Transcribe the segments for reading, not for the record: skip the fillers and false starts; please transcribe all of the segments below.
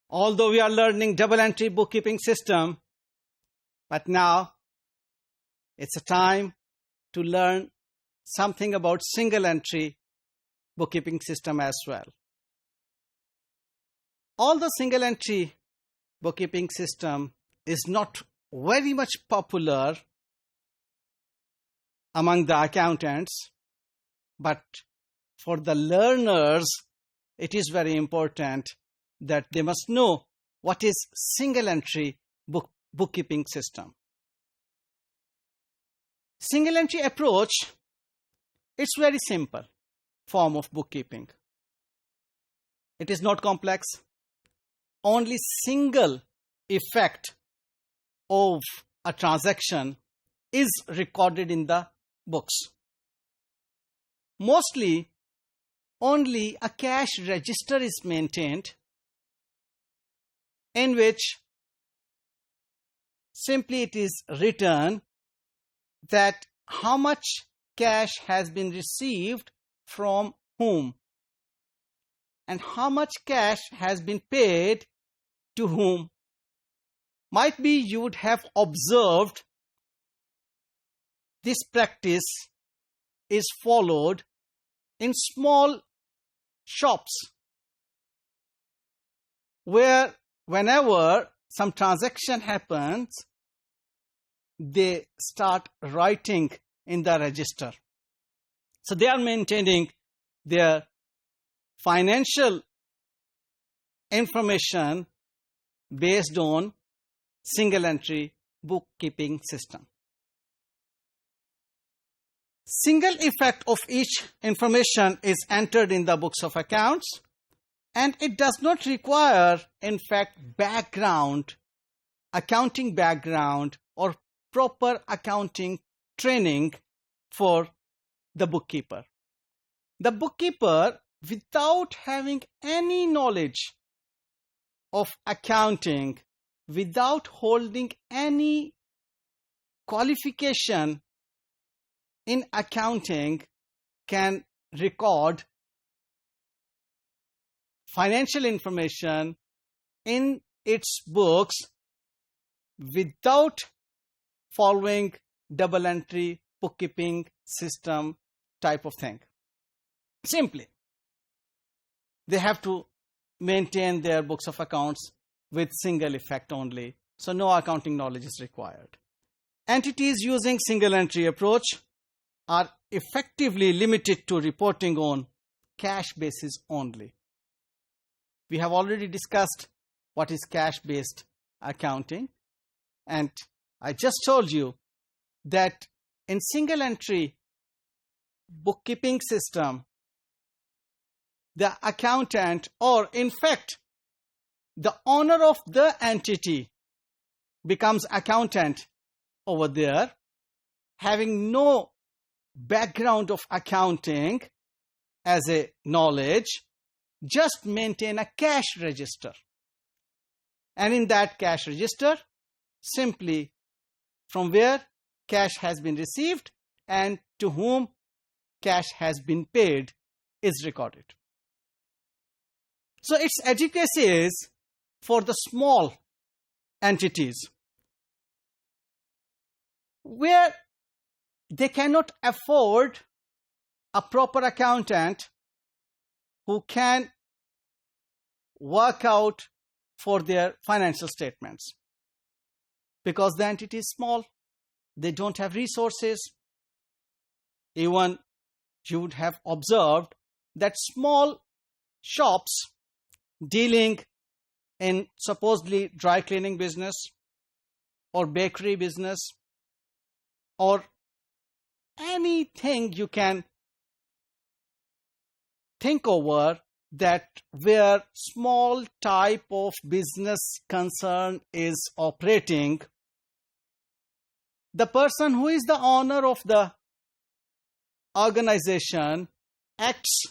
Although we are learning double entry bookkeeping system, but now it's a time to learn something about single entry bookkeeping system as well. Although single entry bookkeeping system is not very much popular among the accountants, but for the learners, it is very important that they must know what is single entry bookkeeping system. Single entry approach, it's very simple form of bookkeeping. It is not complex. Only single effect of a transaction is recorded in the books. Mostly, only a cash register is maintained, in which simply it is written that how much cash has been received from whom and how much cash has been paid to whom. Might be you would have observed this practice is followed in small shops, where whenever some transaction happens, they start writing in the register. So they are maintaining their financial information based on single entry bookkeeping system. Single effect of each information is entered in the books of accounts, and it does not require, in fact, accounting background or proper accounting training for the bookkeeper. The bookkeeper, without having any knowledge of accounting, without holding any qualification in accounting, can record financial information in its books without following double entry bookkeeping system type of thing. Simply, they have to maintain their books of accounts with single effect only, so no accounting knowledge is required. Entities using single entry approach are effectively limited to reporting on cash basis only. We have already discussed what is cash-based accounting, and I just told you that in single entry bookkeeping system, the accountant, or in fact, the owner of the entity becomes accountant over there, having no background of accounting as a knowledge, just maintain a cash register. And in that cash register, simply from where cash has been received and to whom cash has been paid is recorded. So its adequacy is for the small entities where they cannot afford a proper accountant who can work out for their financial statements. Because the entity is small, they don't have resources. Even you would have observed that small shops dealing in supposedly dry cleaning business or bakery business or anything you can think over, that where small type of business concern is operating, the person who is the owner of the organization acts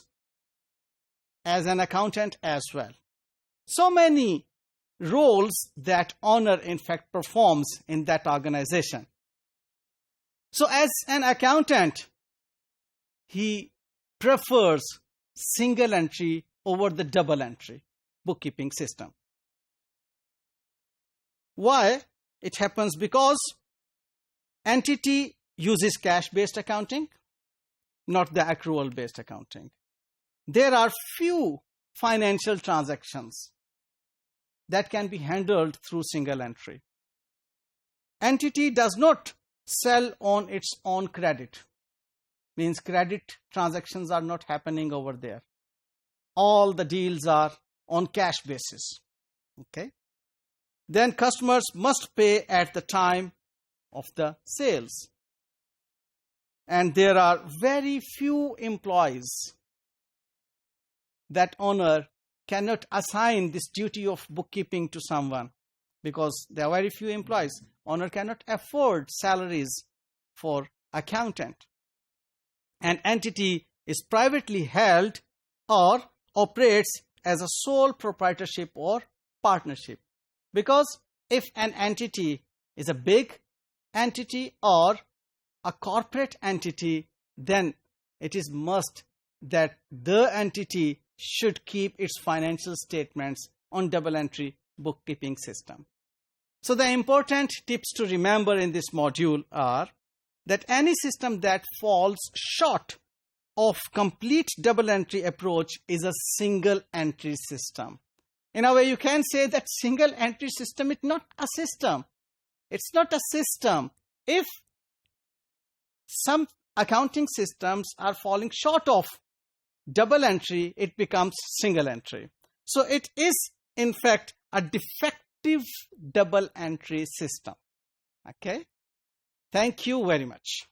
as an accountant as well. So many roles that owner in fact performs in that organization. So as an accountant, he prefers single entry over the double entry bookkeeping system. Why it happens? Because entity uses cash-based accounting, not the accrual-based accounting. There are few financial transactions that can be handled through single entry. Entity does not sell on its own credit. Means credit transactions are not happening over there. All the deals are on cash basis. Okay. Then customers must pay at the time of the sales. And there are very few employees that owner cannot assign this duty of bookkeeping to someone, because there are very few employees. Owner cannot afford salaries for accountant. An entity is privately held or operates as a sole proprietorship or partnership. Because if an entity is a big entity or a corporate entity, then it is must that the entity should keep its financial statements on double entry bookkeeping system. So the important tips to remember in this module are that any system that falls short of complete double entry approach is a single entry system. In a way, you can say that single entry system is not a system. It's not a system. If some accounting systems are falling short of double entry, it becomes single entry. So it is in fact a defective double entry system. Okay. Thank you very much.